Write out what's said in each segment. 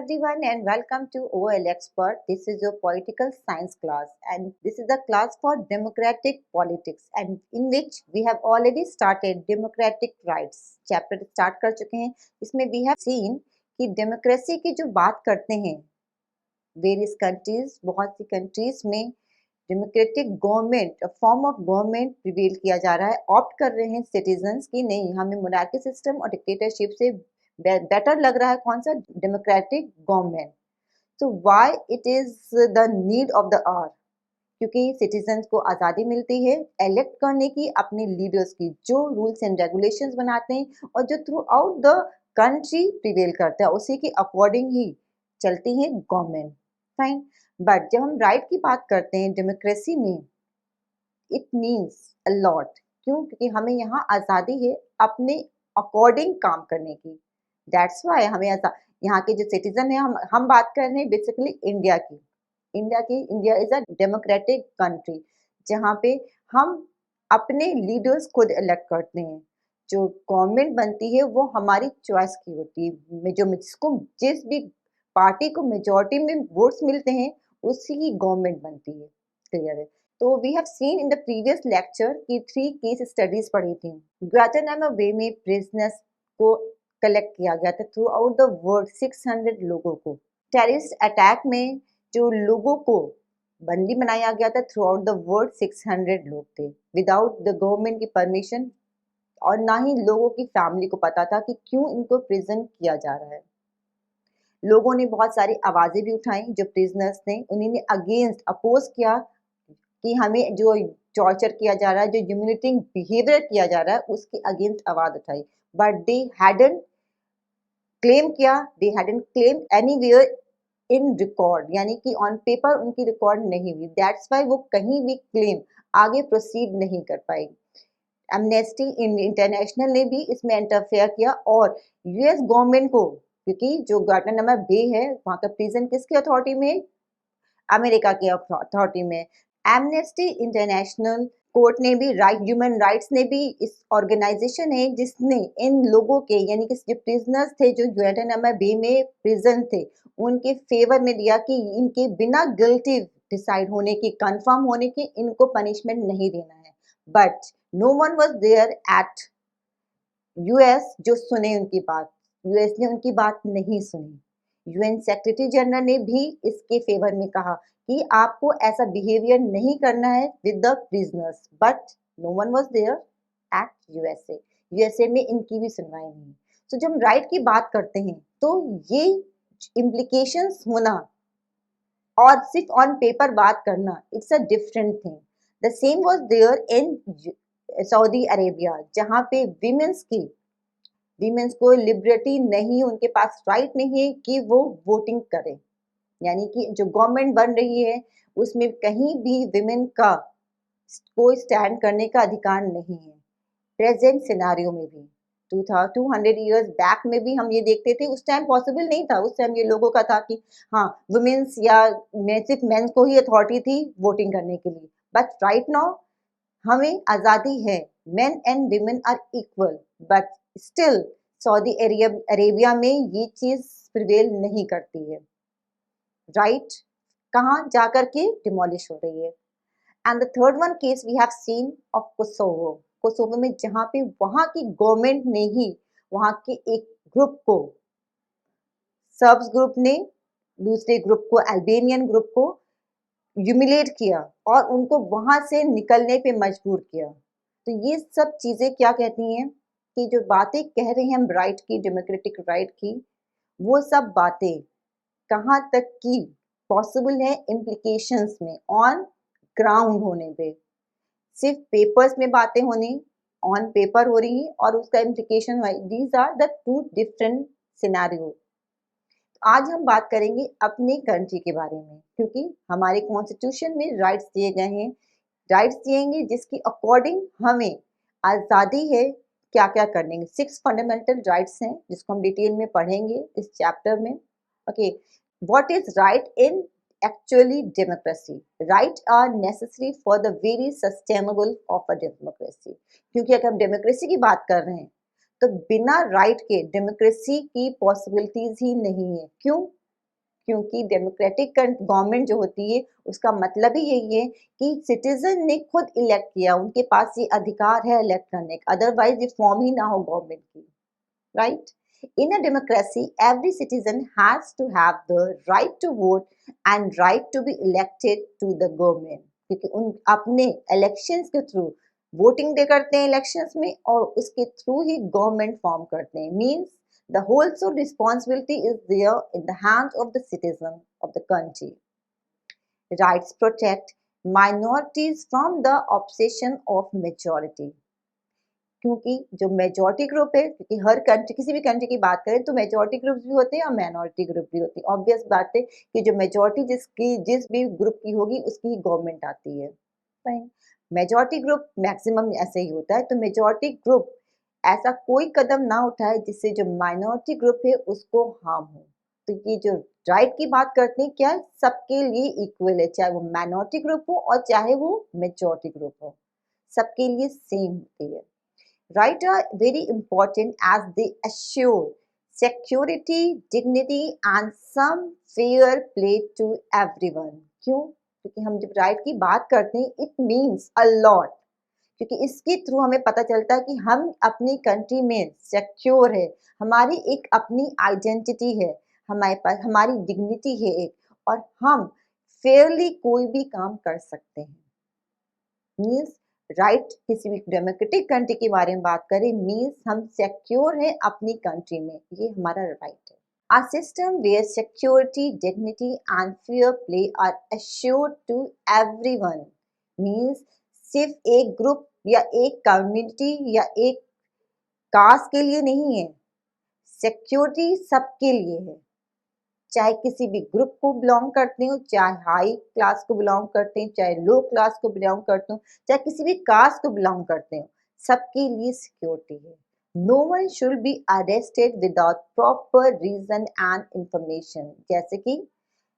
everyone and welcome to OL Expert. This is your political science class and this is the class for democratic politics and in which we have already started democratic rights. Chapter start कर चुके हैं. इसमें we have seen कि democracy की जो बात करते हैं various countries, बहुत सी countries में democratic government form of government prevail किया जा रहा है. ऑप्ट कर रहे हैं सिटीजन्स की नहीं, हमें मोनार्की सिस्टम और डिक्टेटरशिप से बेटर लग रहा है कौन सा डेमोक्रेटिक गवर्नमेंट. तो why it is the need of the hour, क्योंकि सिटीजन्स को आज़ादी मिलती है इलेक्ट करने की अपने लीडर्स की जो रूल्स एंड रेगुलेशंस बनाते हैं और जो through out the country prevail करता है उसी के अकॉर्डिंग ही चलती है गवर्नमेंट. फाइन. बट जब हम राइट की बात करते हैं डेमोक्रेसी में इट मीन्स अ लॉट. क्यों? क्योंकि हमें यहाँ आज़ादी है अपने अकॉर्डिंग काम करने की. दैट्स वाई हमें यहाँ के जो सिटीजन है हम बात कर रहे हैं बेसिकली इंडिया की. India is a democratic country जहाँ पे हम अपने लीडर्स खुद इलेक्ट करते हैं. जो गवर्नमेंट बनती है वो हमारी चॉइस की होती है. जो जिसको जिस भी पार्टी को मेजोरिटी में वोट्स मिलते हैं उसी की गवर्नमेंट बनती है. क्लियर है? तो we have seen in the previous lecture की 3 केस स्टडीज पढ़ी थी. ग्वाटेमाला बे में प्रिजनर्स को कलेक्ट किया गया था थ्रू आउट द वर्ल्ड 600 लोगों को. टेररिस्ट अटैक में जो लोगों को बंदी बनाया गया था थ्रू आउट द वर्ल्ड 600 लोग थे विदाउट द गवर्नमेंट की परमिशन और ना ही लोगों की फैमिली को पता था कि क्यों इनको प्रिजन किया जा रहा है. लोगों ने बहुत सारी आवाजें भी उठाई. जो प्रिजनर्स थे उन्होंने अगेंस्ट अपोज किया कि हमें जो टॉर्चर किया जा रहा है, जो ह्यूमिलेटिंग बिहेवियर किया जा रहा है उसके अगेंस्ट आवाज उठाई. But they hadn't claim anywhere in record, यानी कि ऑन पेपर उनकी रिकॉर्ड नहीं हुई. दैट्स वाई वो कहीं भी क्लेम आगे प्रोसीड नहीं कर पाई. एमनेस्टी इंटरनेशनल ने भी इसमें इंटरफेयर किया और यूएस गवर्नमेंट को, क्योंकि जो ग्वाटेमाला बे है वहाँ का प्रिजन किसकी अथॉरिटी में, अमेरिका की अथॉरिटी में. एमनेस्टी इंटरनेशनल कोर्ट ने भी ह्यूमन राइट्स ने भी इस ऑर्गेनाइजेशन है जिसने इन लोगों के यानी कि जो प्रिजनर्स थे जो ग्वाटेमाला बे में प्रिजन थे उनके फेवर में दिया कि इनके बिना गिल्टी डिसाइड होने की, कंफर्म होने की इनको पनिशमेंट नहीं देना है. But no one was there at US जो सुने उनकी बात. यूएस ने उनकी बात नहीं सुनी. यूएन सेक्रेटरी जनरल ने भी इसके फेवर में कहा कि आपको ऐसा बिहेवियर नहीं करना है with the prisoners. But no one was there at USA में इनकी भी सुनवाई नहीं. तो जब हम राइट की बात करते हैं तो ये इम्प्लीकेशंस होना और सिर्फ ऑन पेपर बात करना it's a different thing. The same was there in Saudi Arabia जहाँ पे विमेंस को लिबर्टी नहीं, उनके पास राइट नहीं है कि वो वोटिंग करें. यानी कि जो गवर्नमेंट बन रही है उसमें कहीं भी विमेन का कोई स्टैंड करने का अधिकार नहीं है. प्रेजेंट सिनारियो में भी 200 ईयर्स बैक में भी हम ये देखते थे. उस टाइम पॉसिबल नहीं था. उस टाइम ये लोगों का था कि हाँ वुमेन्स या सिर्फ मेंस को ही अथॉरिटी थी वोटिंग करने के लिए. बट राइट नाउ हमें आज़ादी है. Men and women are equal. But still Saudi Arabia में ये चीज प्रिवेल नहीं करती है. राइट कहाँ जाकर के डिमोलिश हो रही है. And the third one case we have seen of Kosovo में जहाँ पे वहाँ की गवर्नमेंट ने ही वहाँ के एक ग्रुप को, सर्ब्स ग्रुप ने दूसरे ग्रुप को, अल्बेनियन ग्रुप को ह्यूमिलेट किया और उनको वहां से निकलने पे मजबूर किया. तो ये सब चीजें क्या कहती हैं कि जो बातें कह रहे हैं हम राइट की, डेमोक्रेटिक राइट की, वो सब बातें कहाँ तक की पॉसिबल है इम्प्लीकेशंस में, ऑन ग्राउंड होने पे. सिर्फ पेपर्स में बातें होनी, ऑन पेपर हो रही और उसका implication, these are the 2 different scenario. आज हम बात करेंगे अपने कंट्री के बारे में क्योंकि हमारे कॉन्स्टिट्यूशन में राइट्स दिए गए हैं. राइट्स दिएंगे जिसकी अकॉर्डिंग हमें आज़ादी है क्या क्या करने. 6 फंडामेंटल राइट्स हैं जिसको हम डिटेल में पढ़ेंगे इस चैप्टर में. Okay, what is right in actually democracy. Right are necessary for the very sustainable of a democracy. क्योंकि अगर हम डेमोक्रेसी की बात कर रहे हैं तो बिना राइट के डेमोक्रेसी की पॉसिबिलिटीज ही नहीं है. क्यों? क्योंकि डेमोक्रेटिक गवर्नमेंट जो होती है उसका मतलब ही यही है कि सिटीजन ने खुद इलेक्ट किया, उनके पास ये अधिकार है इलेक्ट करने का, अदरवाइज ये फॉर्म ही ना हो गवर्नमेंट की, right? In a democracy, every citizen has to have the right to vote and right to be elected to the government. क्योंकि उन अपने इलेक्शंस के थ्रू वोटिंग दे करते हैं इलेक्शंस में और उसके थ्रू ही गवर्नमेंट फॉर्म करते हैं. Means the whole so responsibility is there in the hands of the citizen of the country. Rights protect minorities from the obsession of majority. क्योंकि जो मेजॉरिटी ग्रुप है, क्योंकि हर कंट्री, किसी भी कंट्री की बात करें तो मेजॉरिटी ग्रुप्स भी होते हैं और माइनॉरिटी ग्रुप भी होती है. ऑब्वियस बात है कि जो मेजॉरिटी जिस भी ग्रुप की होगी उसकी ही गवर्नमेंट आती है. फाइन. मेजॉरिटी ग्रुप मैक्सिमम ऐसे ही होता है, तो मेजॉरिटी ग्रुप ऐसा कोई कदम ना उठाए जिससे जो माइनॉरिटी ग्रुप है उसको हार्म हो. तो ये जो राइट की बात करते हैं क्या है, सबके लिए इक्वल है, चाहे वो माइनॉरिटी ग्रुप हो और चाहे वो मेजॉरिटी ग्रुप हो, सबके लिए सेम होती है. Rights are very important as they assure security, dignity and some fair play to everyone. क्यों? क्योंकि हम जब राइट की बात करते हैं इट मीन्स अ लॉट, क्योंकि इसके थ्रू हमें पता चलता है कि हम अपनी कंट्री में सिक्योर है, हमारी एक अपनी आइडेंटिटी है, हमारे पास हमारी डिग्निटी है एक, और हम फेयरली कोई भी काम कर सकते हैं. मीन्स राइट किसी भी डेमोक्रेटिक कंट्री के बारे में बात करें मीन्स हम सिक्योर हैं अपनी कंट्री में, ये हमारा राइट है. A system where security, dignity and fair play are assured to everyone means सिर्फ एक ग्रुप या एक कम्युनिटी या एक कास्ट के लिए नहीं है, सिक्योरिटी सबके लिए है. चाहे किसी भी ग्रुप को बिलोंग करते हो, चाहे हाई क्लास को बिलोंग करते हैं, चाहे लो क्लास को बिलोंग करते हो, चाहे किसी भी कास्ट को बिलोंग करते हो, सबके लिए सिक्योरिटी है. No one should be arrested without proper reason and information. जैसे कि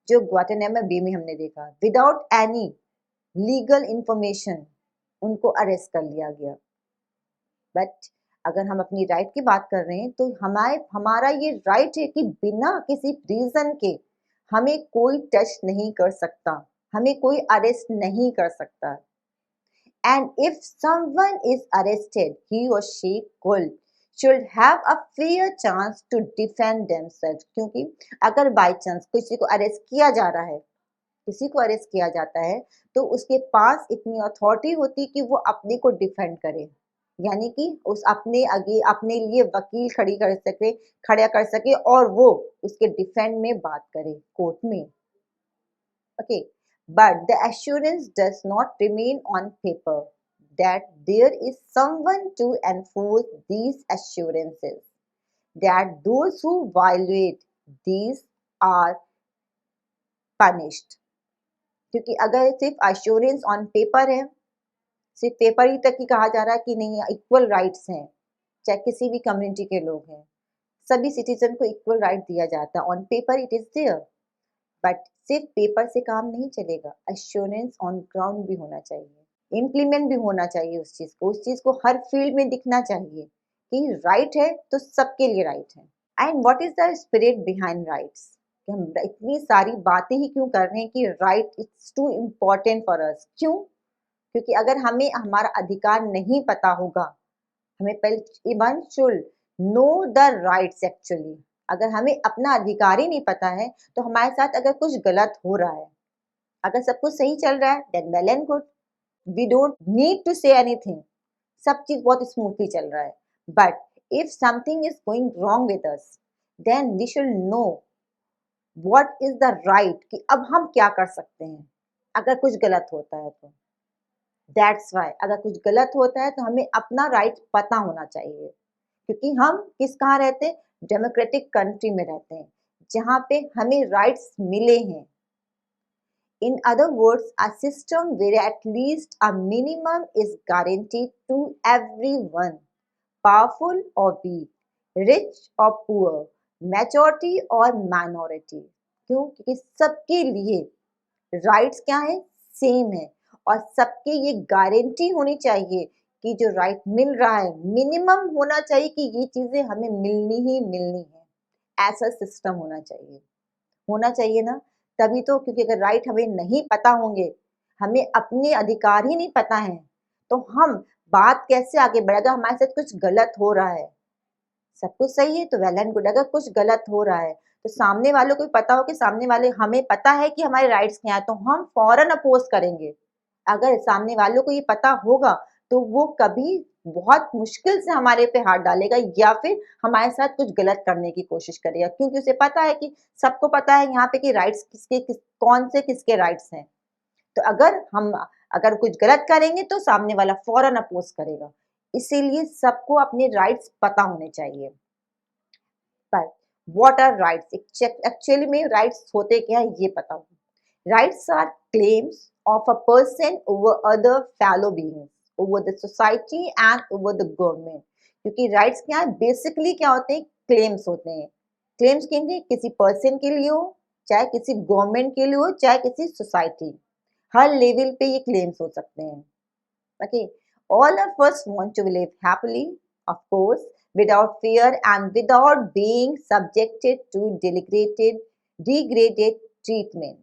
जो ग्वाटेमाला बे में हमने देखा, विदाउट एनी लीगल इंफॉर्मेशन उनको अरेस्ट कर लिया गया. बट अगर हम अपनी राइट की बात कर रहे हैं तो हमारा ये राइट है कि बिना किसी रीजन के हमें कोई टच नहीं कर सकता, हमें कोई अरेस्ट नहीं कर सकता. And if someone is arrested he or she should have a fair chance to defend themselves. क्योंकि अगर बाय चांस किसी को अरेस्ट किया जा रहा है, किसी को अरेस्ट किया जाता है तो उसके पास इतनी अथॉरिटी होती कि वो अपने को डिफेंड करे, यानी कि उस अपने आगे अपने लिए वकील खड़ा कर सके और वो उसके डिफेंड में बात करे कोर्ट में. Okay, but the assurance does not remain on paper that there is someone to enforce these assurances, that those who violate these are punished. क्योंकि अगर सिर्फ एश्योरेंस ऑन पेपर है, सिर्फ पेपर ही तक ही कहा जा रहा है कि नहीं इक्वल राइट्स हैं, चाहे किसी भी कम्युनिटी के लोग हैं, सभी सिटीजन को इक्वल राइट दिया जाता है, on paper it is there, but सिर्फ पेपर से काम नहीं चलेगा, एश्योरेंस ऑन ग्राउंड भी होना चाहिए, इम्प्लीमेंट भी होना चाहिए उस चीज को हर फील्ड में दिखना चाहिए कि राइट है तो सबके लिए राइट है. And what is the spirit behind rights? हम इतनी सारी बातें ही क्यों कर रहे हैं कि right it's too important for us. क्यों? क्योंकि अगर हमें हमारा अधिकार नहीं पता होगा, हमें पहले one should know the rights. Actually अगर हमें अपना अधिकार ही नहीं पता है तो हमारे साथ अगर कुछ गलत हो रहा है, अगर सब कुछ सही चल रहा है then well and good, we don't need to say anything, सब चीज बहुत स्मूथली चल रहा है. But if something is going wrong with us then we should know what is the right, कि अब हम क्या कर सकते हैं अगर कुछ गलत होता है तो. दैट्स वाई अगर कुछ गलत होता है तो हमें अपना राइट पता होना चाहिए, क्योंकि हम कहाँ रहते हैं, डेमोक्रेटिक कंट्री में रहते हैं जहाँ पे हमें राइट्स मिले हैं. In other words, a system where at least a minimum is guaranteed to everyone, powerful or weak, rich or poor, majority or minority. क्यों? क्योंकि सबके लिए राइट्स क्या है, सेम है, और सबके ये गारंटी होनी चाहिए कि जो राइट मिल रहा है मिनिमम होना चाहिए कि ये चीजें हमें मिलनी ही मिलनी है, ऐसा सिस्टम होना चाहिए. होना चाहिए ना, तभी तो, क्योंकि अगर राइट हमें नहीं पता होंगे, हमें अपने अधिकार ही नहीं पता है, तो हम बात कैसे आगे बढ़ेगा? हमारे साथ कुछ गलत हो रहा है, सब कुछ सही है तो वेल एंड गुड, अगर कुछ गलत हो रहा है तो सामने वालों को भी पता हो कि सामने वाले, हमें पता है कि हमारे राइट्स क्या है, तो हम फौरन अपोज करेंगे। अगर सामने वालों को ये पता होगा तो वो कभी, बहुत मुश्किल से हमारे पे हाथ डालेगा या फिर हमारे साथ कुछ गलत करने की कोशिश करेगा, क्योंकि उसे पता है कि, सबको पता है यहाँ पे कि राइट्स किसके कौन से किसके राइट्स हैं। तो अगर कुछ गलत करेंगे तो सामने वाला फौरन अपोज करेगा। इसीलिए सबको अपने राइट्स पता होने चाहिए। पर व्हाट आर राइट्स? एक्चुअली में राइट्स होते क्या है ये पता हो। Rights are claims of a person over other fellow beings, over the society and over the government. क्योंकि राइट्स क्या है, बेसिकली क्या होते हैं? क्लेम्स होते हैं। क्लेम्स कहेंगे किसी पर्सन के लिए हो, चाहे किसी गवर्नमेंट के लिए हो, चाहे किसी सोसाइटी, हर लेवल पे ये क्लेम्स हो सकते हैं। Okay, all of us want to live happily, of course, without fear and without being subjected to degraded treatment.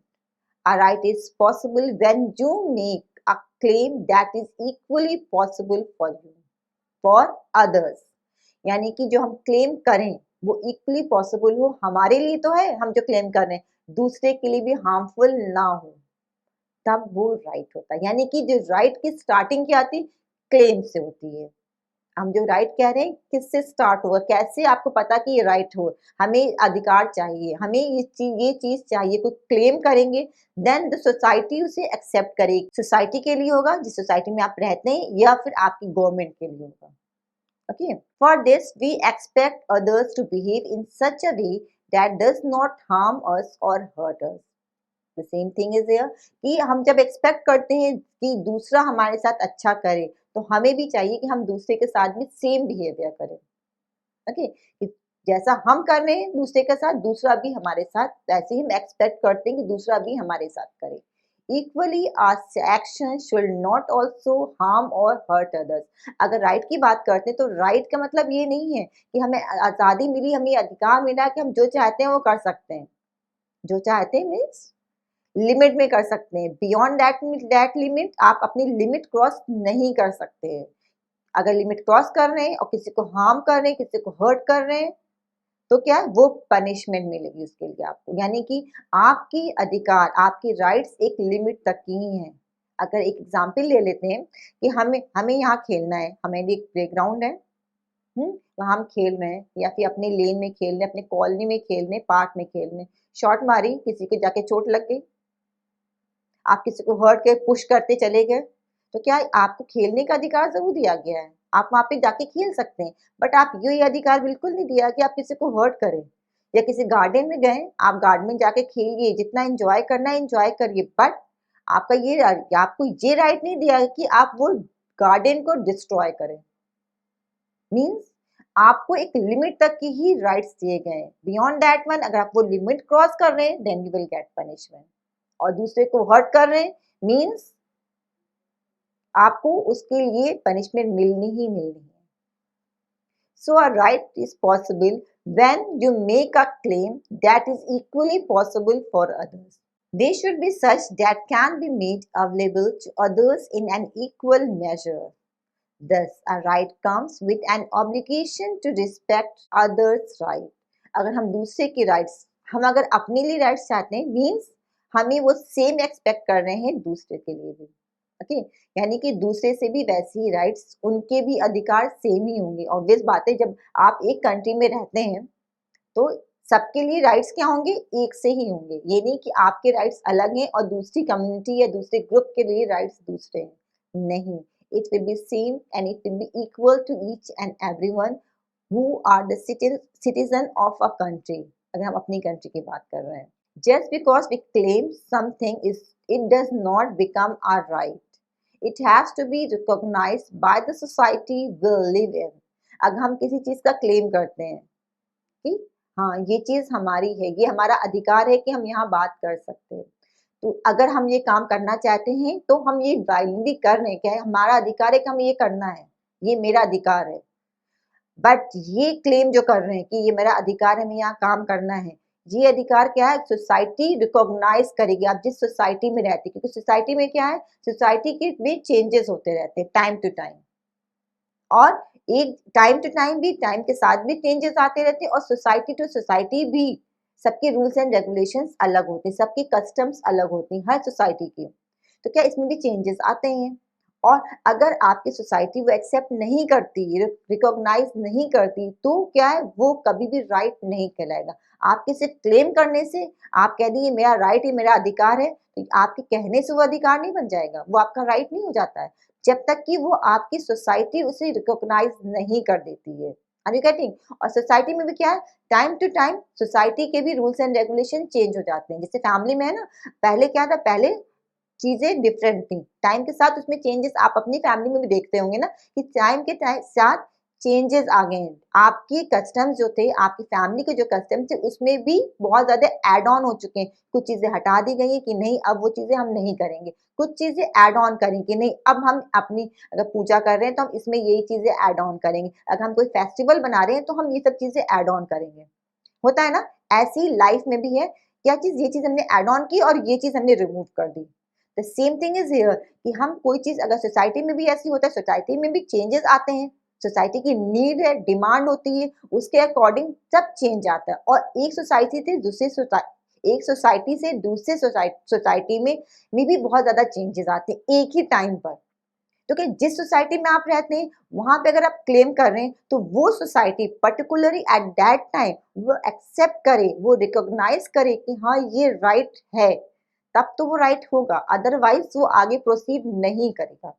A right is possible when you make a claim that is equally possible for you, for others. यानी कि जो हम claim करें वो equally possible हो, हमारे लिए तो है, हम जो क्लेम कर रहे हैं दूसरे के लिए भी हार्मफुल ना हो, तब वो राइट होता है। यानी कि जो राइट की स्टार्टिंग क्या आती, क्लेम से होती है। हम जो राइट कह रहे हैं किससे स्टार्ट होगा, कैसे आपको पता कि ये राइट हो? हमें अधिकार चाहिए, हमें ये चीज चाहिए, कुछ क्लेम करेंगे, देन द सोसाइटी उसे एक्सेप्ट करेगी। सोसाइटी के लिए होगा जिस सोसाइटी में आप रहते हैं, या फिर आपकी गवर्नमेंट के लिए होगा। Okay, for this we expect others to behave in such a way that does not harm us or hurt us. The same thing is here, कि हम जब एक्सपेक्ट करते हैं कि दूसरा हमारे साथ अच्छा करे, तो हमें भी चाहिए कि हम दूसरे के साथ भी सेम बिहेवियर करें। ओके, जैसा हम कर रहे हैं दूसरे के साथ, दूसरा भी हमारे साथ वैसे ही हम एक्सपेक्ट करते हैं कि दूसरा भी हमारे साथ करे। Equally our action should not also harm और हर्ट अदर्स। अगर राइट की बात करते हैं तो राइट का मतलब ये नहीं है कि हमें आज़ादी मिली, हमें अधिकार मिला कि हम जो चाहते हैं वो कर सकते हैं। जो चाहते हैं मीन्स लिमिट में कर सकते हैं, बियॉन्ड दैट लिमिट आप अपनी लिमिट क्रॉस नहीं कर सकते हैं। अगर लिमिट क्रॉस कर रहे हैं और किसी को हार्म कर रहे हैं, किसी को हर्ट कर रहे हैं, तो क्या है, वो पनिशमेंट मिलेगी उसके लिए आपको। यानी कि आपकी अधिकार, आपकी राइट्स एक लिमिट तक की ही हैं। अगर एक एग्जांपल ले लेते हैं कि हमें हमें यहाँ खेलना है, हमें एक प्लेग्राउंड है, वहाँ हम खेल रहे हैं, या फिर अपने लेन में खेल रहे हैं, अपने कॉलोनी में खेल रहे हैं, पार्क में खेल रहे हैं, शॉट मारी, किसी को जाके चोट लग गई, आप किसी को हर्ट के पुश करते चले गए, तो क्या आपको खेलने का अधिकार जरूर दिया गया है, आप वहां पे जाके खेल सकते हैं, बट आप ये अधिकार बिल्कुल नहीं दिया कि आप किसी को हर्ट करें। या किसी गार्डन में गए, आप गार्डन में जाके खेलिए, जितना एंजॉय करना है एंजॉय करिए, बट आपको ये राइट नहीं दिया है कि आप वो गार्डन को डिस्ट्रॉय करें। मीन्स आपको एक लिमिट तक की ही राइट्स दिए गए हैं, बियॉन्ड दैट वन अगर आप वो लिमिट क्रॉस कर रहे हैं then you will get punishment. और दूसरे को हर्ट कर रहे हैं मीन्स आपको उसके लिए पनिशमेंट मिलनी ही मिलनी है। So a right is possible when you make a claim that is equally possible for others. They should be such that can be made available to others in an equal measure. Thus, a right comes with an obligation to respect others' right. अगर हम दूसरे की rights, हम अगर अपने लिए rights चाहते हैं means हमें वो सेम एक्सपेक्ट कर रहे हैं दूसरे के लिए भी। ओके, यानी कि दूसरे से भी वैसे ही राइट्स, उनके भी अधिकार सेम ही होंगे। ऑब्वियस बात है, जब आप एक कंट्री में रहते हैं तो सबके लिए राइट्स क्या होंगे, एक से ही होंगे। ये नहीं कि आपके राइट्स अलग हैं और दूसरी कम्युनिटी या दूसरे ग्रुप के लिए राइट्स दूसरे हैं, नहीं, it will be same and it will be equal to each and everyone who are the citizen of a country. अगर हम अपनी कंट्री की बात कर रहे हैं, just because we claim something is, it does not become our right. It has to be recognized by the society we live in. अगर हम किसी चीज का क्लेम करते हैं कि हाँ ये चीज हमारी है, ये हमारा अधिकार है कि हम यहाँ बात कर सकते हैं, तो अगर हम ये काम करना चाहते हैं तो हम ये वायलेंटली कर रहे हैं, क्या है, हमारा अधिकार है कि हमें ये करना है, ये मेरा अधिकार है। बट ये क्लेम जो कर रहे हैं कि ये मेरा अधिकार है, मैं यहाँ काम करना है, ये अधिकार क्या है, सोसाइटी रिकॉग्नाइज करेगी आप जिस सोसाइटी में रहते हैं, क्योंकि सोसाइटी में क्या है, सोसाइटी के में चेंजेस होते रहते हैं टाइम टू टाइम, और एक टाइम टू टाइम भी, टाइम के साथ भी चेंजेस आते रहते हैं, और सोसाइटी टू सोसाइटी भी सबके रूल्स एंड रेगुलेशंस अलग होते हैं, सबकी कस्टम्स अलग होती हैं हर सोसाइटी की। तो क्या इसमें भी चेंजेस आते हैं, और अगर आपकी सोसाइटी वो एक्सेप्ट नहीं करती, रिकॉग्नाइज नहीं करती, तो क्या है, वो कभी भी राइट नहीं कहलाएगा। आपके सिर्फ क्लेम करने से, आप कह दिए मेरा राइट है, मेरा अधिकार है, तो आपके कहने से वो अधिकार नहीं बन जाएगा, वो आपका राइट नहीं हो जाता है, जब तक कि वो आपकी सोसाइटी उसे रिकॉग्नाइज नहीं कर देती है। Are you getting? और सोसाइटी में भी क्या है, टाइम टू टाइम सोसाइटी के भी रूल्स एंड रेगुलेशन चेंज हो जाते हैं। जैसे फैमिली में है ना, पहले क्या था, पहले चीजें डिफरेंट थी, टाइम के साथ उसमें चेंजेस आप अपनी फैमिली में भी देखते होंगे ना, कि टाइम के साथ चेंजेस आ गए हैं। आपकी कस्टम्स जो थे, आपकी फैमिली के जो कस्टम थे, उसमें भी बहुत ज्यादा एड ऑन हो चुके हैं। कुछ चीजें हटा दी गई हैं कि नहीं, अब वो चीजें हम नहीं करेंगे, कुछ चीजें ऐड ऑन करेंगे, नहीं अब हम अपनी अगर पूजा कर रहे हैं तो हम इसमें यही चीजें ऐड ऑन करेंगे, अगर हम कोई फेस्टिवल बना रहे हैं तो हम ये सब चीजें ऐड ऑन करेंगे। होता है ना, ऐसी लाइफ में भी है, क्या चीज, ये चीज हमने ऐड ऑन की और ये चीज हमने रिमूव कर दी। The same thing is here, कि हम कोई चीज, अगर सोसाइटी में भी ऐसी होता है, सोसाइटी में भी चेंजेस आते हैं, सोसाइटी की नीड है, डिमांड होती है, उसके अकॉर्डिंग सब चेंज आता है, और एक सोसाइटी से दूसरी सोसाइटी, एक सोसाइटी से दूसरे सोसाइटी में भी बहुत ज्यादा चेंजेस आते हैं एक ही टाइम पर। तो कि जिस सोसाइटी में आप रहते हैं, वहां पे अगर आप क्लेम कर रहे हैं, तो वो society particularly at that time वो एक्सेप्ट करे, वो रिकॉग्नाइज करे कि हाँ ये राइट है, तब तो वो राइट होगा, अदरवाइज वो आगे प्रोसीड नहीं करेगा।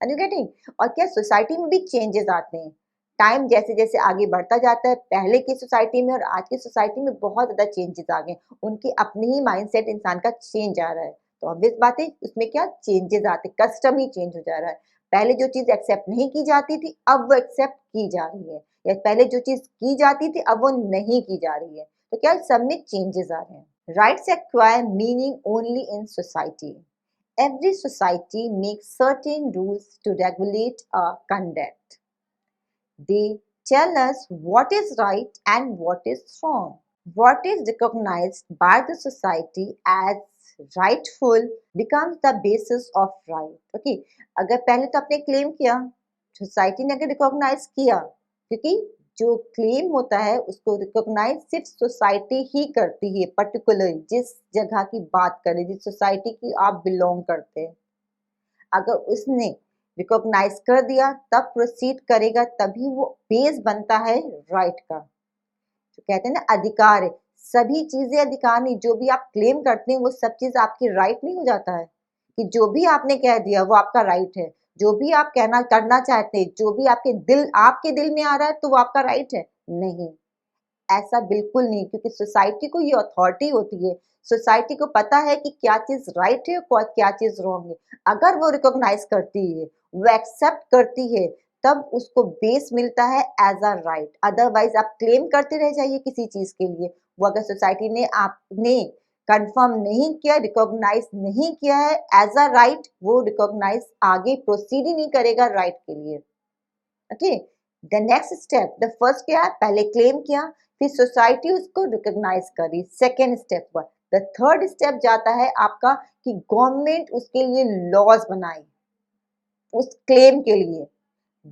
Are you getting? और क्या सोसाइटी में भी चेंजेस आते हैं, टाइम जैसे जैसे आगे बढ़ता जाता है, पहले की सोसाइटी में और आज की सोसाइटी में बहुत ज्यादा चेंजेस आ गए, उनकी अपनी ही माइंडसेट इंसान का चेंज आ रहा है, तो ऑब्वियस बात है उसमें क्या चेंजेस आते, कस्टम ही चेंज हो जा रहा है। पहले जो चीज एक्सेप्ट नहीं की जाती थी, अब वो एक्सेप्ट की जा रही है, या पहले जो चीज की जाती थी, अब वो नहीं की जा रही है, तो क्या सब में चेंजेस आ रहे हैं। Rights acquire meaning only in society. Every society makes certain rules to regulate our conduct. They tell us what is right and what is wrong. What is recognized by the society as rightful becomes the basis of right. Okay, अगर पहले तो आपने claim किया, society ने अगर recognise किया, क्योंकि जो क्लेम होता है उसको रिकॉग्नाइज सिर्फ सोसाइटी ही करती है, पर्टिकुलर जिस जगह की बात करें, जिस सोसाइटी की आप बिलोंग करते हैं, अगर उसने रिकॉग्नाइज कर दिया तब प्रोसीड करेगा, तभी वो बेस बनता है राइट का। तो कहते हैं ना अधिकार है, सभी चीजें अधिकार नहीं, जो भी आप क्लेम करते हैं वो सब चीज आपकी राइट नहीं हो जाता है, कि जो भी आपने कह दिया वो आपका राइट है, जो भी आप कहना करना चाहते हैं, जो भी आपके दिल में आ रहा है तो वो आपका राइट है, नहीं, ऐसा बिल्कुल नहीं, क्योंकि सोसाइटी को ये अथॉरिटी होती है, सोसाइटी को पता है कि क्या चीज राइट है और क्या चीज रॉन्ग है। अगर वो रिकॉग्नाइज करती है, वो एक्सेप्ट करती है, तब उसको बेस मिलता है एज अ राइट, अदरवाइज आप क्लेम करते रह जाइए किसी चीज के लिए, वो अगर सोसाइटी ने आपने कंफर्म नहीं किया, रिकॉग्नाइज नहीं किया है एज अ राइट, वो रिकॉग्नाइज आगे प्रोसीड ही नहीं करेगा राइट के लिए। Okay, the next step, the first क्या है, पहले क्लेम किया, फिर सोसाइटी उसको रिकॉग्नाइज करी, सेकेंड स्टेप पर। द थर्ड स्टेप जाता है आपका कि गवर्नमेंट उसके लिए लॉज बनाए उस क्लेम के लिए,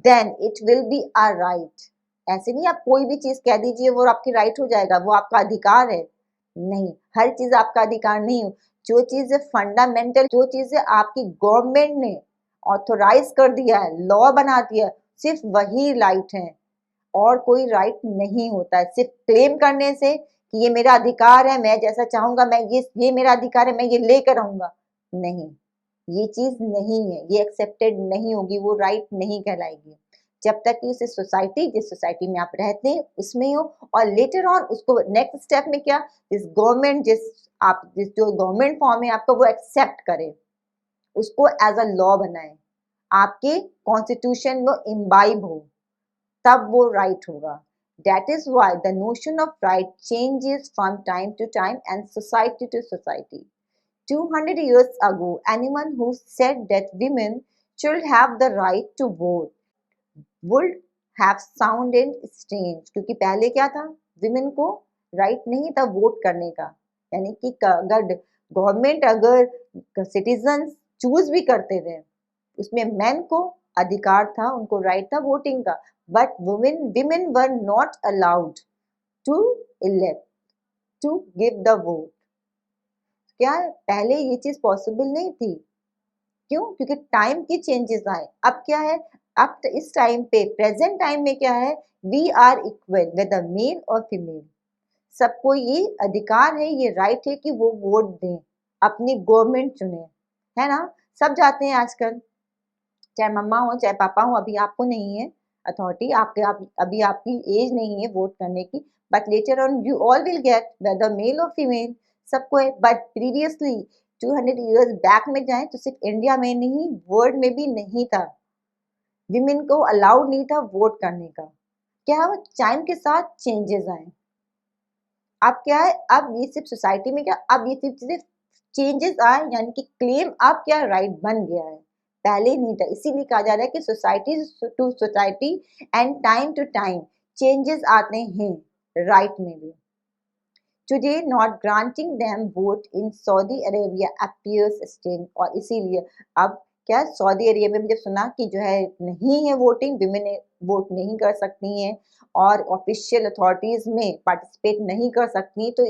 then it will be a right. ऐसे नहीं आप कोई भी चीज कह दीजिए वो आपकी राइट हो जाएगा, वो आपका अधिकार है, नहीं, हर चीज आपका अधिकार नहीं हो। जो चीजें फंडामेंटल, जो चीजें आपकी गवर्नमेंट ने ऑथोराइज कर दिया है, लॉ बना दिया है, सिर्फ वही राइट है, और कोई राइट नहीं होता है सिर्फ क्लेम करने से कि ये मेरा अधिकार है, मैं जैसा चाहूंगा, मैं ये मेरा अधिकार है, मैं ये लेकर आऊंगा, नहीं, ये चीज नहीं है, ये एक्सेप्टेड नहीं होगी, वो राइट नहीं कहलाएगी, जब तक कि उसे सोसाइटी, जिस सोसाइटी में आप रहते हैं उसमें हो, और लेटर ऑन उसको नेक्स्ट स्टेप में क्या, जिस जो गवर्नमेंट फॉर्म है आपका, वो एक्सेप्ट करे, उसको एज अ लॉ बनाए, आपके कॉन्स्टिट्यूशन में इम्बाइब हो, तब वो राइट होगा। That is why the notion of right changes from time to time and society to society. 200 years ago, anyone who said that women should have the right to vote would have sounded strange, क्योंकि पहले क्या था, women को right नहीं था vote करने का। यानी कि अगर गवर्नमेंट अगर सिटीजन चूज भी करते थे, उसमें मैन को अधिकार था, उनको राइट था वोटिंग का, but women women were not allowed to elect, to give the vote. क्या पहले ये चीज पॉसिबल नहीं थी? क्यों? क्योंकि टाइम की चेंजेस आए। अब क्या है, अब तो इस टाइम पे प्रेजेंट टाइम में क्या है, we are equal with male और फीमेल। सबको ये अधिकार है, ये राइट है कि वो वोट दें, अपनी गवर्नमेंट चुने, है ना। सब जाते हैं आजकल, चाहे मम्मा हो चाहे पापा हो। अभी आपको नहीं है अथॉरिटी, अभी आपकी एज नहीं है वोट करने की, but later on you all will get, whether male और फीमेल, सबको है। बट प्रीवियसली 200 इयर्स बैक में जाएं तो सिर्फ इंडिया में नहीं, वर्ल्ड में भी नहीं था, विमेन को अलाउड नहीं था वोट करने का। क्या है, टाइम के साथ चेंजेस आए। अब क्या है, अब ये सिर्फ सोसाइटी में क्या, अब ये सिर्फ चेंजेस आए, यानी कि क्लेम अब क्या राइट बन गया है, पहले नहीं था। इसीलिए कहा जा रहा है कि society to society and time to time changes आते हैं राइट में भी। Today not granting them vote in Saudi Arabia appears strange, और इसीलिए अब क्या सऊदी अरेबिया में जब सुना कि जो है नहीं है वोटिंग, विमेन वोट नहीं कर सकती हैं और ऑफिशियल अथॉरिटीज में पार्टिसिपेट नहीं कर सकती, तो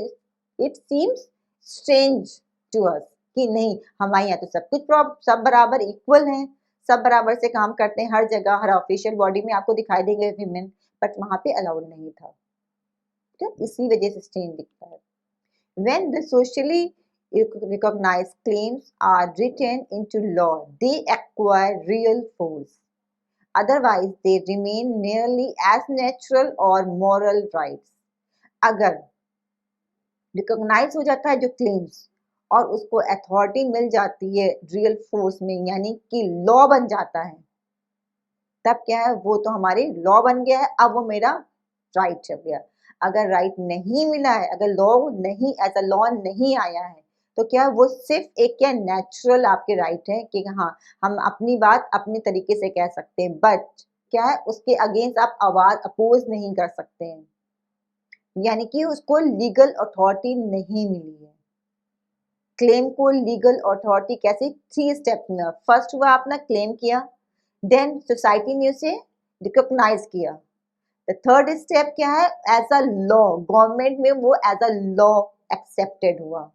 it seems strange to us कि नहीं, हमारे यहाँ तो सब कुछ सब बराबर इक्वल हैं, सब बराबर से काम करते हैं, हर जगह हर ऑफिशियल बॉडी में आपको दिखाई देंगे विमेन, बट वहां पे अलाउड नहीं था। तो इसी वजह से स्ट्रेंज दिखता है। When the socially recognized claims are written into law, they acquire real force. Otherwise, they remain merely as natural or moral rights. अगर रिकॉग्नाइज हो जाता है जो क्लेम्स और उसको अथॉरिटी मिल जाती है रियल फोर्स में, यानी कि लॉ बन जाता है, तब क्या है, वो तो हमारे लॉ बन गया है, अब वो मेरा राइट हो गया। अगर राइट नहीं मिला है, अगर लॉ नहीं एज अ लॉ नहीं आया है, तो क्या वो सिर्फ एक क्या नेचुरल आपके राइट है कि हाँ हम अपनी बात अपने तरीके से कह सकते हैं, बट क्या है उसके अगेंस्ट आप आवाज अपोज नहीं कर सकते हैं, यानी कि उसको लीगल अथॉरिटी नहीं मिली है। क्लेम को लीगल अथॉरिटी कैसे, 3 स्टेप में। फर्स्ट हुआ आपने क्लेम किया, देन सोसाइटी ने उसे रिकॉग्नाइज किया, द थर्ड स्टेप क्या है, एज अ लॉ, गवर्नमेंट में वो एज अ लॉ एक्सेप्टेड हुआ,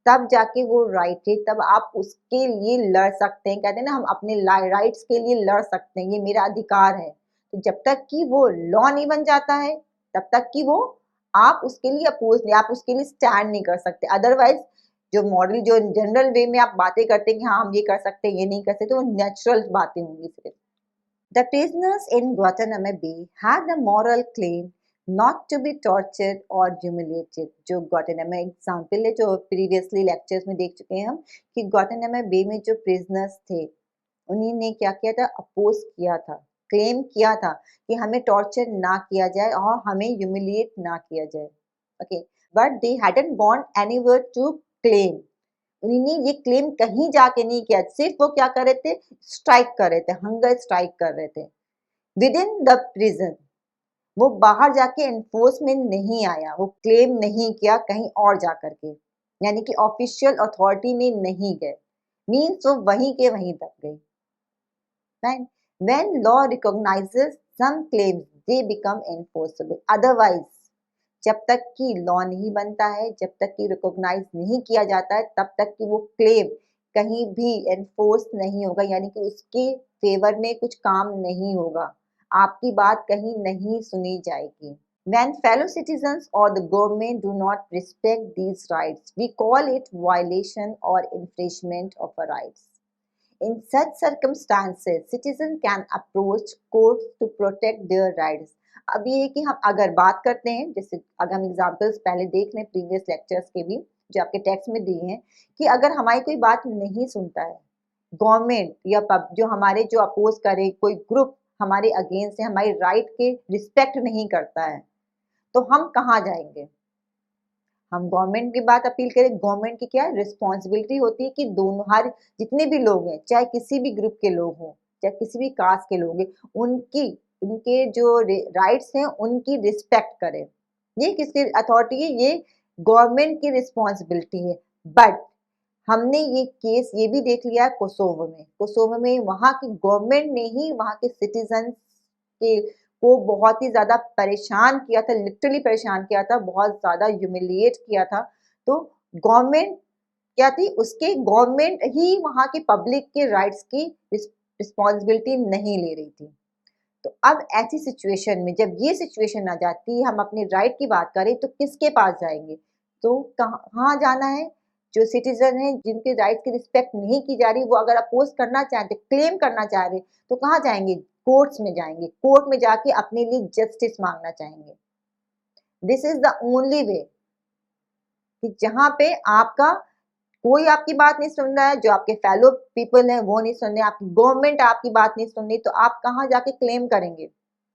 तब जाके वो राइट है, तब आप उसके लिए लड़ सकते हैं। कहते हैं ना, हम अपने राइट्स के लिए लड़ सकते हैं, ये मेरा अधिकार है। तो जब तक कि वो लॉ नहीं बन जाता है, तब तक कि वो आप उसके लिए अपोज नहीं, आप उसके लिए स्टैंड नहीं कर सकते। अदरवाइज जो मॉडल जो जनरल वे में आप बातें करते हैं कि हाँ हम ये कर सकते हैं ये नहीं कर सकते, वो नेचुरल बातें होंगी सिर्फ। The prisoners in Guantanamo Bay had a moral claim not to be tortured or humiliated. जो Guantanamo एग्जाम्पल है, जो प्रीवियसली लेक्चर्स में देख चुके हैं हम, कि Guantanamo Bay में जो प्रिजनर्स थे, उन्हीं ने क्या किया था, अपोज किया था, क्लेम किया था कि हमें टॉर्चर ना किया जाए और हमें ह्यूमिलिएट ना किया जाए। Okay, but they hadn't gone anywhere to claim, उन्होंने ये क्लेम कहीं जाके नहीं किया, सिर्फ वो क्या कर रहे थे, स्ट्राइक कर रहे थे, हंगर स्ट्राइक कर रहे थे विद इन द प्रिजन। वो बाहर जाके एनफोर्समेंट नहीं आया, वो क्लेम नहीं किया कहीं और जाकर के, यानी कि ऑफिशियल अथॉरिटी में नहीं गए, मीन्स वो वहीं के वहीं तक गए। Right? When law recognizes some claims, they become enforceable. Otherwise, जब तक कि लॉ नहीं बनता है, जब तक कि रिकॉग्नाइज नहीं किया जाता है, तब तक कि वो क्लेम कहीं भी एनफोर्स नहीं होगा, यानी कि उसके फेवर में कुछ काम नहीं होगा, आपकी बात कहीं नहीं सुनी जाएगी। When fellow citizens or the government do not respect these rights, we call it violation or infringement of our rights. In such circumstances, citizens can approach courts to protect their rights. अब ये है कि हम अगर बात करते हैं, जैसे अगर हम एग्जाम्पल्स पहले देख लें प्रीवियस लेक्चर्स के भी जो आपके टेक्स्ट में दिए हैं, कि अगर हमारी कोई बात नहीं सुनता है, गवर्नमेंट या जो हमारे जो अपोज करे कोई ग्रुप हमारे अगेंस्ट है, हमारी राइट के रिस्पेक्ट नहीं करता है, तो हम कहाँ जाएंगे? हम गवर्नमेंट की बात अपील करें। गवर्नमेंट की क्या रिस्पॉन्सिबिलिटी होती है कि दोनों, हर जितने भी लोग हैं, चाहे किसी भी ग्रुप के लोग हों, चाहे किसी भी कास्ट के लोग हैं, उनकी उनके जो राइट्स हैं उनकी रिस्पेक्ट करें। ये किसकी अथॉरिटी है? ये गवर्नमेंट की रिस्पॉन्सिबिलिटी है। बट हमने ये केस ये भी देख लिया कोसोवो में। कोसोवो में वहाँ की गवर्नमेंट ने ही वहाँ के सिटीजन के को बहुत ही ज़्यादा परेशान किया था, लिटरली परेशान किया था, बहुत ज़्यादा ह्यूमिलिएट किया था। तो गवर्नमेंट क्या थी? उसके गवर्नमेंट ही वहाँ की पब्लिक के राइट्स की रिस्पॉन्सिबिलिटी नहीं ले रही थी। तो अब ऐसी सिचुएशन में जब ये सिचुएशन आ जाती है, हम अपने राइट की बात करें तो किसके पास जाएंगे? तो कहाँ जाना है? जो सिटीजन है जिनके राइट की रिस्पेक्ट नहीं की जा रही, वो अगर अपोज करना चाहते, क्लेम करना चाह रहे, तो कहाँ जाएंगे? कोर्ट्स में जाएंगे। कोर्ट में जाके अपने लिए जस्टिस मांगना चाहेंगे। This is the only way कि जहां पे आपका कोई आपकी बात नहीं सुन रहा है, जो आपके फेलो पीपल हैं वो नहीं सुन रहे, आपकी गवर्नमेंट आपकी बात नहीं सुन रही, तो आप कहाँ जाके क्लेम करेंगे?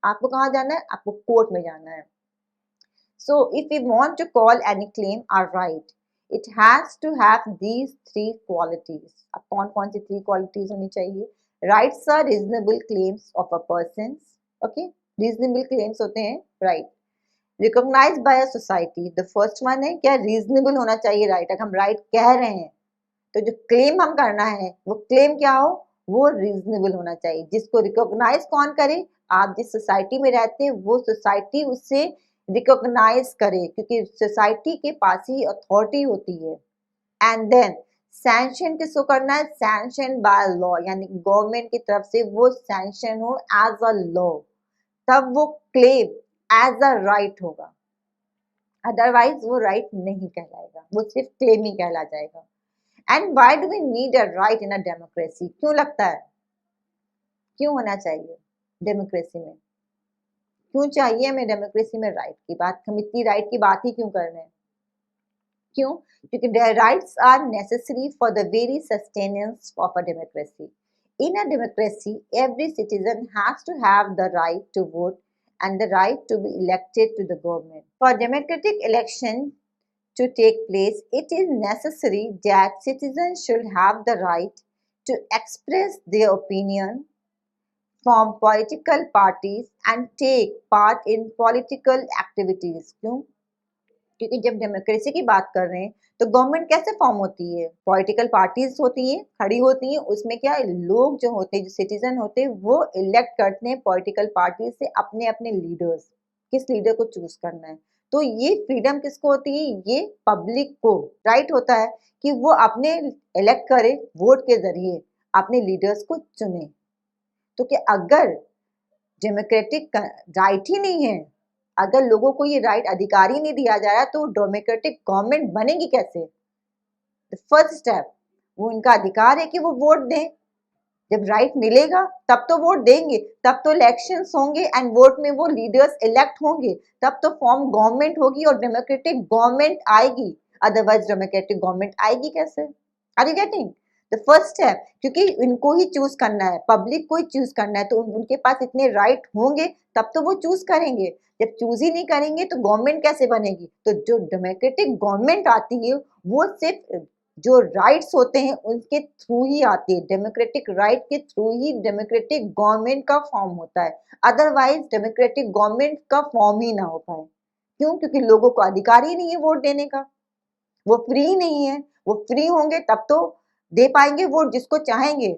आपको कहाँ जाना है? आपको कोर्ट में जाना है। So if we want to call any claim our right, it has to have these three qualities. अब कौन कौन सी three qualities होनी चाहिए? Rights are reasonable claims of a person's, okay? Reasonable claims होते हैं right. Recognized by a society. The first one है क्या? Reasonable होना चाहिए right. अगर हम right कह रहे हैं तो जो क्लेम हम करना है वो क्लेम क्या हो? वो रीजनेबल होना चाहिए। जिसको रिकॉग्नाइज कौन करे? आप जिस सोसाइटी में रहते हैं वो सोसाइटी उससे रिकॉग्नाइज करे, क्योंकि सोसाइटी के पास ही अथॉरिटी होती है। एंड देन सैंक्शन किसको करना है? सैंक्शन बाय लॉ, यानी गवर्नमेंट की तरफ से वो सैंक्शन हो एज अ लॉ, तब वो क्लेम एज अ राइट होगा। अदरवाइज वो राइट नहीं कहलाएगा, वो सिर्फ क्लेम ही कहला जाएगा। And why do we need a right in a democracy? क्यों लगता है? क्यों होना चाहिए डेमोक्रेसी में? क्यों चाहिए हमें डेमोक्रेसी में राइट की बात? हम इतनी राइट की बात ही क्यों कर रहे हैं? क्यों? क्योंकि rights are necessary for the very sustenance of a democracy. In a democracy, every citizen has to have the right to vote and the right to be elected to the government. For democratic election to take place, it is necessary that citizens should have the right to express their opinion, form political parties and take part in political activities. क्यों? क्योंकि जब democracy की बात कर रहे हैं तो government कैसे फॉर्म होती है? पॉलिटिकल पार्टीज होती हैं, खड़ी होती हैं, उसमें क्या है? लोग जो होते हैं, जो सिटीजन होते हैं, वो इलेक्ट करते हैं पॉलिटिकल पार्टी से अपने अपने लीडर्स, किस लीडर को चूज करना है। तो ये फ्रीडम किसको होती है? ये पब्लिक को राइट होता है कि वो अपने इलेक्ट करे, वोट के जरिए अपने लीडर्स को चुने। तो क्या अगर डेमोक्रेटिक राइट ही नहीं है, अगर लोगों को ये राइट अधिकार ही नहीं दिया जा रहा, तो डेमोक्रेटिक गवर्नमेंट बनेगी कैसे? फर्स्ट स्टेप, वो इनका अधिकार है कि वो वोट दें। जब राइट मिलेगा तब तो वोट देंगे, तब तो इलेक्शंस होंगे एंड वोट में वो लीडर्स इलेक्ट होंगे, तब तो फॉर्म गवर्नमेंट होगी और डेमोक्रेटिक गवर्नमेंट आएगी। अदरवाइज डेमोक्रेटिक गवर्नमेंट आएगी कैसे? Are you getting the first step? क्योंकि इनको ही चूज करना है, पब्लिक को ही चूज करना है, तो उनके पास इतने राइट होंगे तब तो वो चूज करेंगे। जब चूज ही नहीं करेंगे तो गवर्नमेंट कैसे बनेगी? तो जो डेमोक्रेटिक गवर्नमेंट आती है वो सिर्फ जो राइट्स होते हैं उनके थ्रू ही आती है, डेमोक्रेटिक राइट के थ्रू ही डेमोक्रेटिक गवर्नमेंट का फॉर्म होता है। अदरवाइज डेमोक्रेटिक गवर्नमेंट का फॉर्म ही ना हो पाए। क्यों? क्योंकि लोगों को अधिकार ही नहीं है वोट देने का, वो फ्री नहीं है। वो फ्री होंगे तब तो दे पाएंगे वोट जिसको चाहेंगे,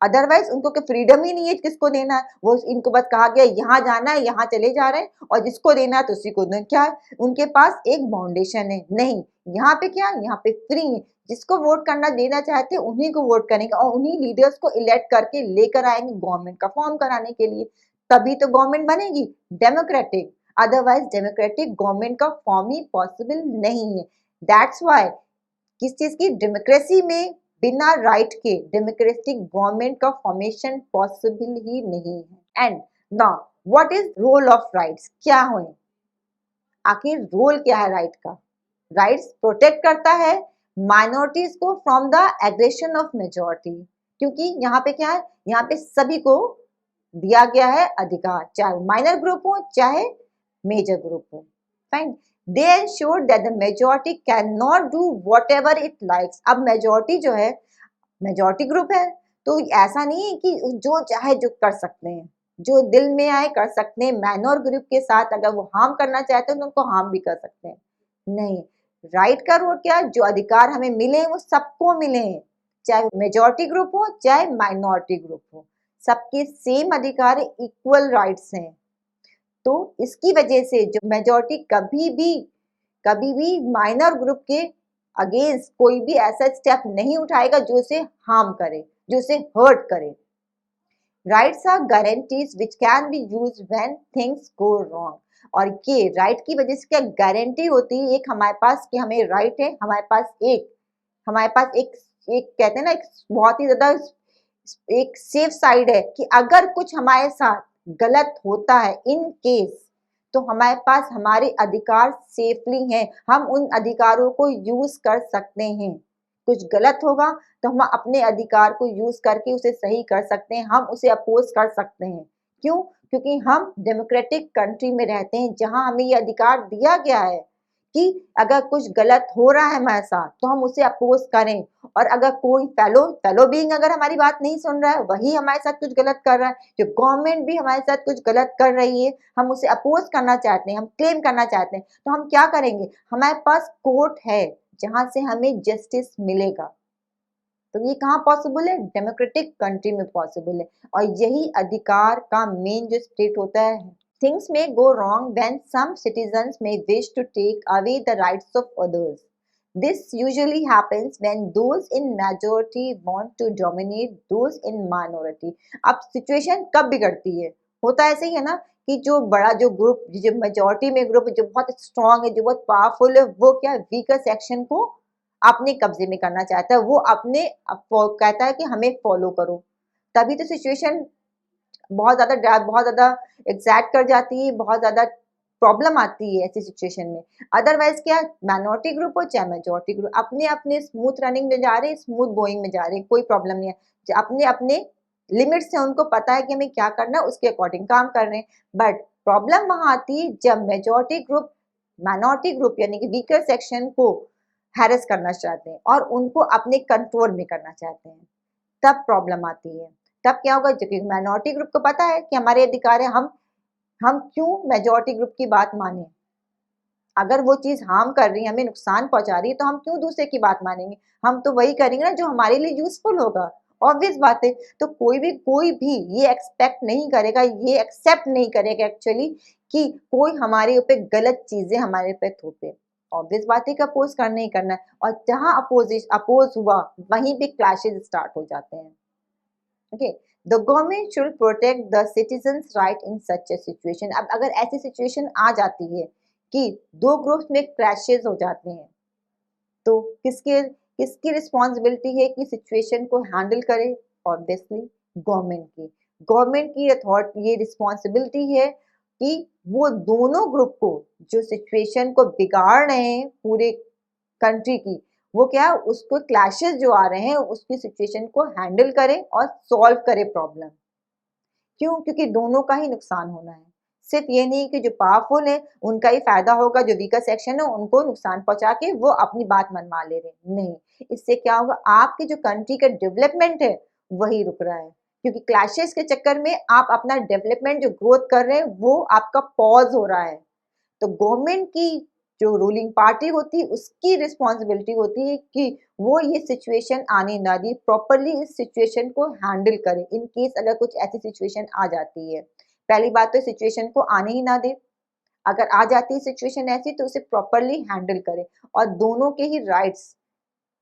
अदरवाइज उनको क्या फ्रीडम ही नहीं है किसको देना है। वो इनको बस कहा गया यहाँ जाना है, यहाँ चले जा रहे हैं और जिसको देना है तो उसी को देना। क्या है? उनके पास एक फाउंडेशन है नहीं, यहाँ पे क्या, यहाँ पे फ्री है, जिसको वोट करना देना चाहते हैं उन्हीं को वोट करेंगे और उन्हीं लीडर्स को इलेक्ट करके लेकर आएंगे गवर्नमेंट का फॉर्म कराने के लिए, तभी तो गवर्नमेंट बनेगी डेमोक्रेटिक। अदरवाइज डेमोक्रेटिक गवर्नमेंट का फॉर्म ही पॉसिबल नहीं है। दैट्स वाई किस चीज की? डेमोक्रेसी में बिना राइट के डेमोक्रेटिक गवर्नमेंट का फॉर्मेशन पॉसिबल ही नहीं है। And now what is role of rights? क्या है आखिर रोल क्या है राइट का? राइट्स प्रोटेक्ट करता है माइनॉरिटीज को from the aggression of majority, क्योंकि यहाँ पे क्या है? यहाँ पे सभी को दिया गया है अधिकार, चाहे माइनर ग्रुप हो चाहे मेजर ग्रुप हो। Fine, they ensure that the majority cannot do whatever it likes। अब मेजोरिटी जो है, मेजोरिटी ग्रुप है, तो ऐसा नहीं है कि जो चाहे जो कर सकते हैं। जो दिल में आए कर सकते हैं। माइनर ग्रुप के साथ अगर वो हार्म करना चाहते हैं तो उनको हार्म भी कर सकते हैं। नहीं, राइट का रोल क्या है, जो अधिकार हमें मिले हैं वो सबको मिले हैं, चाहे मेजॉरिटी ग्रुप हो चाहे माइनॉरिटी ग्रुप हो, सबके सेम अधिकार, इक्वल राइट्स हैं। तो इसकी वजह से जो मेजॉरिटी कभी भी माइनर ग्रुप के अगेंस्ट कोई भी ऐसा स्टेप नहीं उठाएगा जो उसे हार्म करे, जो उसे हर्ट करे। Rights are guarantees which can be use when things go wrong. और ये राइट की वजह से क्या गारंटी होती है, एक हमारे पास कि हमें राइट है, हमारे पास एक एक कहते हैं ना, एक बहुत ही ज्यादा एक सेफ साइड है कि अगर कुछ हमारे साथ गलत होता है इन केस, तो हमारे पास हमारे अधिकार सेफली हैं, हम उन अधिकारों को यूज कर सकते हैं। कुछ गलत होगा तो हम अपने अधिकार को यूज करके उसे सही कर सकते हैं, हम उसे अपोज कर सकते हैं। क्यों? क्योंकि हम डेमोक्रेटिक कंट्री में रहते हैं जहां हमें ये अधिकार दिया गया है कि अगर कुछ गलत हो रहा है हमारे साथ तो हम उसे अपोज करें। और अगर कोई फेलो फेलो बीइंग अगर हमारी बात नहीं सुन रहा है, वही हमारे साथ कुछ गलत कर रहा है, जो गवर्नमेंट भी हमारे साथ कुछ गलत कर रही है, हम उसे अपोज करना चाहते हैं, हम क्लेम करना चाहते हैं, तो हम क्या करेंगे? हमारे पास कोर्ट है जहां से हमें जस्टिस मिलेगा। तो ये कहाँ पॉसिबल है? डेमोक्रेटिक कंट्री में पॉसिबल है। और यही अधिकार का मेन जो स्पिरिट होता है। Things may go wrong when some citizens may wish to take away the rights of others. This usually happens when those in majority want to dominate those in minority. अब situation कब बिगड़ती है? होता ऐसे ही है ना कि जो बड़ा जो ग्रुप, जो मेजोरिटी में ग्रुप जो बहुत स्ट्रांग है, जो बहुत पावरफुल है, वो क्या वीकर सेक्शन को अपने कब्जे में करना चाहता है, वो कहता है कि हमें फॉलो करो। तभी तो सिचुएशन बहुत ज्यादा एग्जैक्ट कर जाती है, बहुत ज्यादा प्रॉब्लम आती है ऐसी सिचुएशन में। अदरवाइज क्या, माइनॉरिटी ग्रुप हो चाहे मेजोरिटी ग्रुप, अपने अपने स्मूथ रनिंग में जा रहे हैं, स्मूथ गोइंग में जा रहे हैं, कोई प्रॉब्लम नहीं है, अपने अपने लिमिट्स से उनको पता है कि हमें क्या करना है, उसके अकॉर्डिंग काम कर रहे हैं। बट प्रॉब्लम वहां आती है जब मेजोरिटी ग्रुप माइनॉरिटी ग्रुप यानी कि वीकर सेक्शन को हैरेस करना चाहते हैं और उनको अपने कंट्रोल में करना चाहते हैं, तब प्रॉब्लम आती है। तब क्या होगा, क्योंकि माइनॉरिटी ग्रुप को पता है कि हमारे अधिकार है, हम क्यों मेजॉरिटी ग्रुप की बात माने? अगर वो चीज हार्म कर रही है, हमें नुकसान पहुंचा रही है, तो हम क्यों दूसरे की बात मानेंगे? हम तो वही करेंगे ना जो हमारे लिए यूजफुल होगा। ऑब्वियस बात है। तो कोई भी ये एक्सपेक्ट नहीं करेगा, ये एक्सेप्ट नहीं करेगा एक्चुअली कि कोई हमारे ऊपर गलत चीजें हमारे पे थोपे। ऑब्वियस बात है कि अपोज करना ही करना है, और जहां अपोज हुआ वहीं पे क्लैशेस स्टार्ट हो जाते हैं। Okay, the government should protect the citizens right in such A situation. अब अगर ऐसी सिचुएशन आ जाती है कि दो ग्रुप्स में क्रैशेस हो जाते हैं, तो किसकी किसकी रिस्पॉन्सिबिलिटी है कि सिचुएशन को हैंडल करे? ऑब्वियसली गवर्नमेंट की। गवर्नमेंट की अथॉरिटी, ये रिस्पॉन्सिबिलिटी है कि वो दोनों ग्रुप को जो सिचुएशन को बिगाड़ रहे हैं पूरे कंट्री की, वो क्या उसको क्लैशेस जो आ रहे हैं उसकी सिचुएशन को हैंडल करे और सॉल्व करे प्रॉब्लम। क्यों? क्योंकि दोनों का ही नुकसान होना है। सिर्फ ये नहीं कि जो पावरफुल है उनका ही फायदा होगा, जो वीकर सेक्शन है उनको नुकसान पहुंचा के वो अपनी बात मनवा ले रहे हैं। नहीं, इससे क्या होगा, आपकी जो कंट्री का डेवलपमेंट है वही रुक रहा है, क्योंकि क्लैशेस के चक्कर में आप अपना डेवलपमेंट जो ग्रोथ कर रहे हैं वो आपका पॉज हो रहा है। तो गवर्नमेंट की जो रूलिंग पार्टी होती है उसकी रिस्पॉन्सिबिलिटी होती है कि वो ये सिचुएशन आने ना दी, प्रॉपरली इस सिचुएशन को हैंडल करे इन केस अगर कुछ ऐसी सिचुएशन आ जाती है। पहली बात तो सिचुएशन को आने ही ना दे, अगर आ जाती है सिचुएशन ऐसी तो उसे प्रॉपरली हैंडल करे, और दोनों के ही राइट्स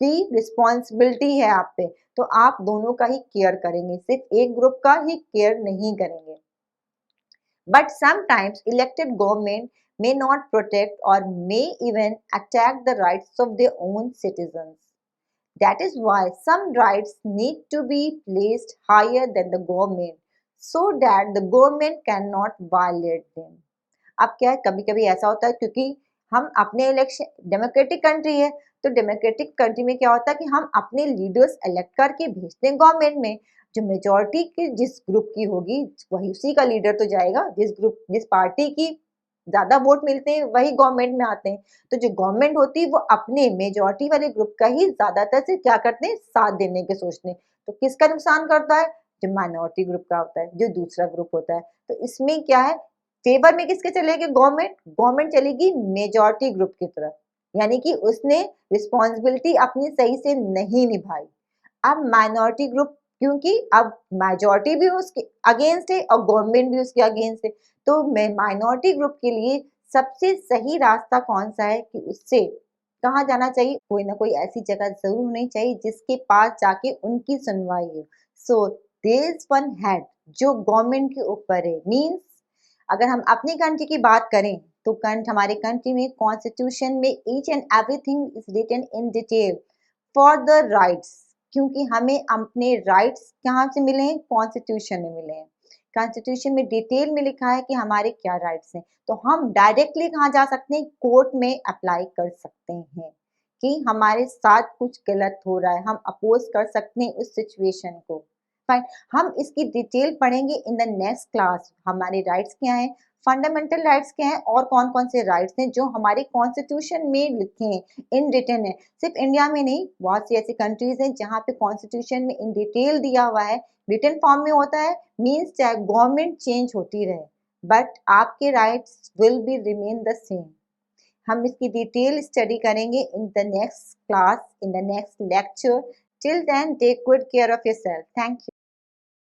की रिस्पॉन्सिबिलिटी है आप पे, तो आप दोनों का ही केयर करेंगे, सिर्फ एक ग्रुप का ही केयर नहीं करेंगे। But sometimes elected government may not protect or may even attack the rights of their own citizens. That is why some rights need to be placed higher than the government so that the government cannot violate them. अब क्या है, कभी कभी ऐसा होता है क्योंकि हम अपने इलेक्शन, डेमोक्रेटिक कंट्री है, तो डेमोक्रेटिक कंट्री में क्या होता है कि हम अपने लीडर्स इलेक्ट करके भेजते हैं गवर्नमेंट में। जो मेजोरिटी की जिस ग्रुप की होगी वही उसी का लीडर तो जाएगा, जिस पार्टी की ज्यादा वोट मिलते हैं वही गवर्नमेंट में आते हैं। तो जो गवर्नमेंट होती है वो अपने मेजोरिटी वाले ग्रुप का ही ज्यादातर से क्या करते हैं, साथ देने के सोचते हैं। तो किसका नुकसान करता है? जो माइनॉरिटी ग्रुप का होता है, जो दूसरा ग्रुप होता है। तो इसमें क्या है, फेवर में किसके चलेगी गवर्नमेंट? गवर्नमेंट चलेगी मेजॉरिटी ग्रुप की तरफ, यानी कि उसने रिस्पॉन्सिबिलिटी अपनी सही से नहीं निभाई। अब माइनॉरिटी ग्रुप, क्योंकि अब मेजॉरिटी भी उसके अगेंस्ट है और गवर्नमेंट भी उसके अगेंस्ट है, तो माइनॉरिटी ग्रुप के लिए सबसे सही रास्ता कौन सा है कि उससे कहाँ जाना चाहिए? कोई ना कोई ऐसी जगह जरूर होनी चाहिए जिसके पास जाके उनकी सुनवाई हो। So there is one head जो गवर्नमेंट के ऊपर है। मीन्स अगर हम अपनी कंट्री की बात करें तो हमारे कंट्री में कॉन्स्टिट्यूशन में each and everything is written in detail for the rights, क्योंकि हमें अपने राइट्स कहाँ से मिले हैं? कॉन्स्टिट्यूशन में मिले हैं। कॉन्स्टिट्यूशन में डिटेल में लिखा है कि हमारे क्या राइट्स हैं, तो हम डायरेक्टली कहाँ जा सकते हैं? कोर्ट में अप्लाई कर सकते हैं कि हमारे साथ कुछ गलत हो रहा है, हम अपोज कर सकते हैं उस सिचुएशन को। फाइन, हम इसकी डिटेल पढ़ेंगे इन द नेक्स्ट क्लास। हमारे राइट्स क्या हैं, फंडामेंटल राइट्स क्या हैं और कौन कौन से राइट्स हैं जो हमारे कॉन्स्टिट्यूशन में लिखे हैं, इन रिटन है। सिर्फ इंडिया में नहीं, बहुत सी ऐसी कंट्रीज हैं जहाँ पे कॉन्स्टिट्यूशन में इन डिटेल दिया हुआ है, रिटन फॉर्म में होता है। मीन्स चाहे गवर्नमेंट चेंज होती रहे बट आपके rights will be remain the same. हम इसकी डिटेल स्टडी करेंगे in the next class, in the next lecture. Till then take good care of yourself. Thank you.